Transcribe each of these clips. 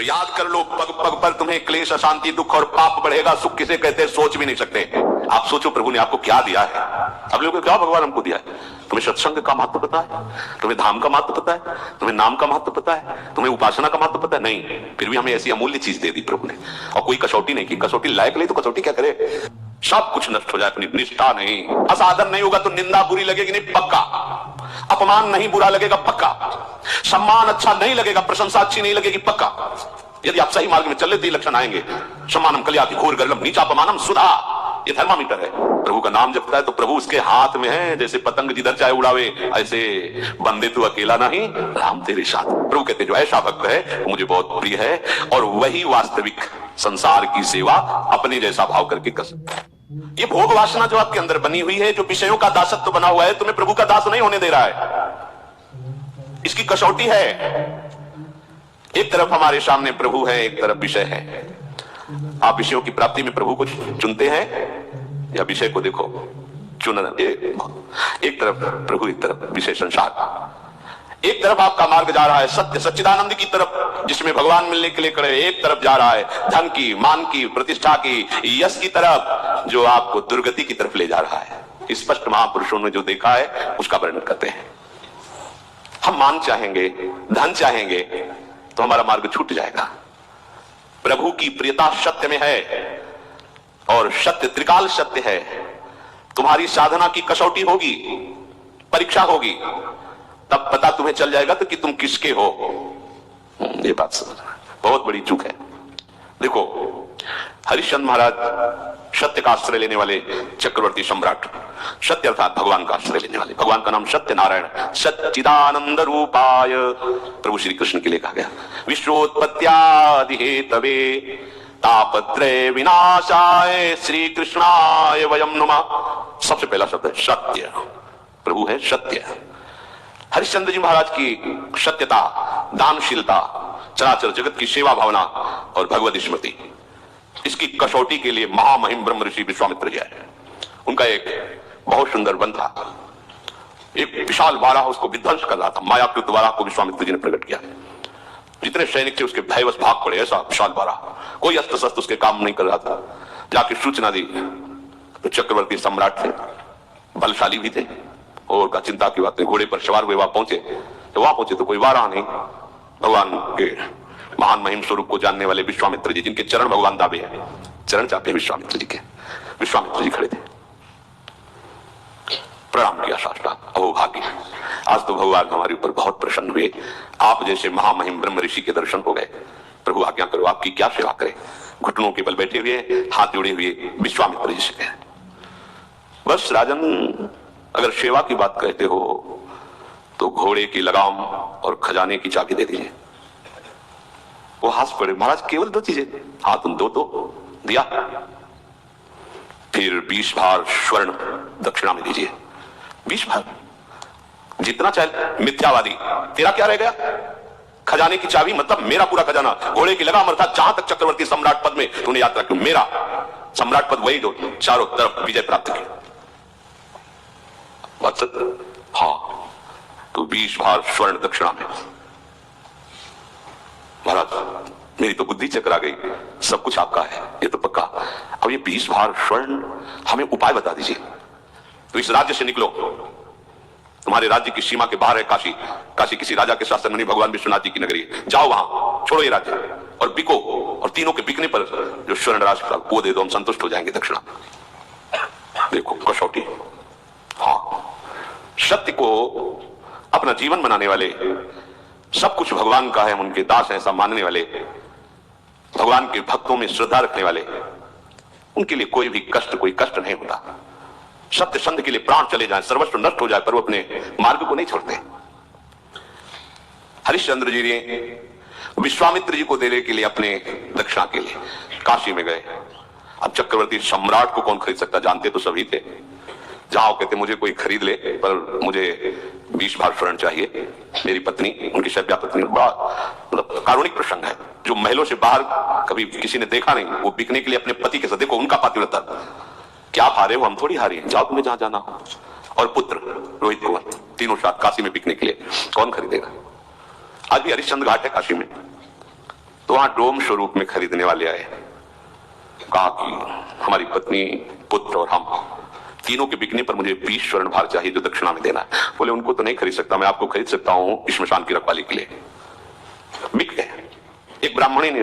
तो याद कर लो, पग पग पर तुम्हें क्लेश, अशांति, दुख और पाप बढ़ेगा। सुख किसे कहते हैं सोच भी नहीं सकते। आप सोचो प्रभु ने आपको क्या दिया है। अब लोगों को क्या भगवान हमको दिया है? तुम्हें सत्संग का महत्व पता है? तुम्हें धाम का महत्व पता है? तुम्हें नाम का महत्व पता है? तुम्हें उपासना का महत्व पता है? नहीं। फिर भी हमें ऐसी अमूल्य चीज दे दी प्रभु ने, और कोई कसौटी नहीं की। कसौटी लायक ले तो कसौटी क्या करे? सब कुछ नष्ट हो जाए, अपनी निष्ठा नहीं, असाधन नहीं होगा तो निंदा बुरी लगेगी नहीं, पक्का। अपमान नहीं बुरा लगेगा, पक्का। सम्मान अच्छा नहीं लगेगा, प्रशंसा अच्छी नहीं लगेगी, पक्का। यदि आप सही मार्ग में चल लेते लक्षण आएंगे। सम्मानम कल्याति घोर गर्लम नीचापमानम सुधा, ये थर्मामीटर है। प्रभु का नाम जपता है तो प्रभु उसके हाथ में है। जैसे पतंग जिधर चाहे उड़ावे, ऐसे बंदे तू अकेला नहीं, राम तेरे साथ। प्रभु कहते जो ऐसा भक्त है वो मुझे बहुत प्रिय है, और वही वास्तविक संसार की सेवा अपने जैसा भाव करके कर सकता है। ये भोग वासना जो आपके अंदर बनी हुई है, जो विषयों का दासत्व बना हुआ है, तुम्हें प्रभु का दास नहीं होने दे रहा है। इसकी कसौटी है। एक तरफ हमारे सामने प्रभु है, एक तरफ विषय है। आप विषयों की प्राप्ति में प्रभु को चुनते हैं या विषय को देखो चुनना? एक तरफ प्रभु, एक तरफ विषय संसार। एक तरफ आपका मार्ग जा रहा है सत्य सच्चिदानंद की तरफ, जिसमें भगवान मिलने के लिए खड़े। एक तरफ जा रहा है धन की, मान की, प्रतिष्ठा की, यश की तरफ, जो आपको दुर्गति की तरफ ले जा रहा है। स्पष्ट महापुरुषों ने जो देखा है उसका वर्णन करते हैं। हम मान चाहेंगे, धन चाहेंगे तो हमारा मार्ग छूट जाएगा। प्रभु की प्रियता सत्य में है, और सत्य त्रिकाल सत्य है। तुम्हारी साधना की कसौटी होगी, परीक्षा होगी, तब पता तुम्हें चल जाएगा तो कि तुम किसके हो। ये बात समझना बहुत बड़ी चूक है। देखो, हरिश्चंद्र महाराज सत्य का आश्रय लेने वाले चक्रवर्ती सम्राट, सत्य अर्थात भगवान का आश्रय लेने वाले। भगवान का नाम सत्य नारायण, सच्चिदानंद रूपाय प्रभु श्री कृष्ण के लिए कहा गया। विश्वोत्पत्त्यादि हेतवे तापत्रय विनाशाय श्री कृष्णाय वयम नमः। सबसे पहला शब्द है सत्य। प्रभु है सत्य। हरिश्चंद्र जी महाराज की सत्यता, दानशीलता, चराचर जगत की सेवा भावना और भगवत स्मृति, इसकी कसौटी के लिए महामहिम ब्रह्म ऋषि विश्वामित्र जी आए। उनका एक बहुत सुंदर वन था। एक विशाल वाराह उसको विध्वंस कर रहा था। मायाकृत वाराह को विश्वामित्र जी ने प्रकट किया। जितने सैनिक थे उसके भयवश भाग पड़े। ऐसा विशाल वाराह, कोई अस्त्र शस्त्र उसके काम नहीं कर रहा था। जाके सूचना दी तो चक्रवर्ती सम्राट थे, बलशाली भी थे, और का चिंता की बात नहीं। घोड़े पर सवार हुए वहां पहुंचे तो कोई वाराह नहीं। भगवान के महान महिम स्वरूप को जानने वाले विश्वामित्र जी, जिनके चरण भगवान दावे हैं, चरण चाहते विश्वामित्र जी के। विश्वामित्र जी खड़े थे, प्रणाम किया साष्टांग। अहोभाग्य, आज तो भगवान हमारे ऊपर बहुत प्रसन्न हुए। आप जैसे महामहिम ब्रह्म ऋषि के दर्शन हो गए। प्रभु आज्ञा करो, आपकी क्या सेवा करें। घुटनों के बल बैठे हुए, हाथ जोड़े हुए विश्वामित्र जी से कहे, बस राजन, अगर सेवा की बात कहते हो तो घोड़े की लगाम और खजाने की चाबी दे दीजिए। वो हंस पड़े। महाराज केवल 2 चीजें? हाँ, तुम दो तो दिया। फिर 20 भार स्वर्ण दक्षिणा में दीजिए। 20 भार, जितना चाहे। मिथ्यावादी, तेरा क्या रह गया? खजाने की चाबी मतलब मेरा पूरा खजाना। घोड़े की लगाम अर्थात जहां तक चक्रवर्ती सम्राट पद में तूने यात्रा की, मेरा सम्राट पद वही दो, चारों तरफ विजय प्राप्त की। हाँ, तो 20 भार स्वर्ण दक्षिणा में। महाराज, मेरी तो बुद्धि चकरा गई, सब कुछ आपका है, ये तो पक्का। अब ये 20 भार स्वर्ण, हमें उपाय बता दीजिए। तो इस राज्य से निकलो, तुम्हारे राज्य की सीमा के बाहर है काशी। काशी किसी राजा के शासन में नहीं, भगवान विश्वनाथ जी की नगरी है। जाओ वहां, छोड़ो ये राज्य और बिको, और तीनों के बिकने पर जो स्वर्ण राशि वो दे दो, हम संतुष्ट हो जाएंगे दक्षिणा। देखो कसौटी। हाँ, सत्य को अपना जीवन बनाने वाले, सब कुछ भगवान का है, हम उनके दास हैं ऐसा मानने वाले, भगवान के भक्तों में श्रद्धा रखने वाले, उनके लिए कोई कष्ट नहीं होता। सत्य संध के लिए प्राण चले जाएं, सर्वस्व नष्ट हो जाए, पर वो अपने मार्ग को नहीं छोड़ते। हरिश्चंद्र जी ने विश्वामित्र जी को देने के लिए अपने दक्षिणा के लिए काशी में गए। अब चक्रवर्ती सम्राट को कौन खरीद सकता? जानते तो सभी थे। जाओ, कहते मुझे कोई खरीद ले, पर मुझे 20 भार स्वर्ण चाहिए। मेरी पत्नी, उनकी शब्या पत्नी, बड़ा मतलब कारुणिक प्रसंग है, जो महलों से बाहर कभी किसी ने देखा नहीं। वो बिकने के लिए अपने पति के साथ, देखो उनका पातिव्रता, क्या आप हारे हो, हम थोड़ी हारे हैं, जाओ तुम्हें जहां जाना हो। और पुत्र रोहित कुंवर, तीनों साथ काशी में बिकने के लिए, कौन खरीदेगा? आज भी हरिश्चंद्र घाट है काशी में, तो वहां डोम स्वरूप में खरीदने वाले आए, कहा कि हमारी पत्नी, पुत्र और हम तीनों के बिकने पर मुझे 20 स्वर्ण भार चाहिए जो दक्षिणा में देना है। बोले उनको तो नहीं खरीद सकता, मैं आपको खरीद सकता हूं श्मशान की रखवाली के लिए। बिक गए। एक ब्राह्मणी ने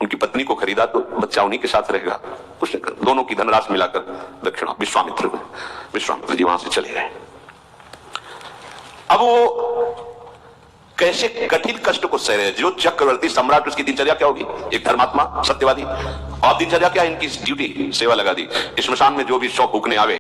उनकी पत्नी को खरीदा तो बच्चा उन्हीं के साथ रहेगा। उसने दोनों की धनराशि मिलाकर दक्षिणा विश्वामित्र जी वहां से चले गए। अब वो कैसे कठिन कष्ट को सह रहे, जो चक्रवर्ती सम्राट, उसकी दिनचर्या क्या होगी? एक धर्मात्मा, सत्यवादी, और दिनचर्या क्या? इनकी ड्यूटी, सेवा लगा दी। श्मशान में जो भी शव फूकने आवे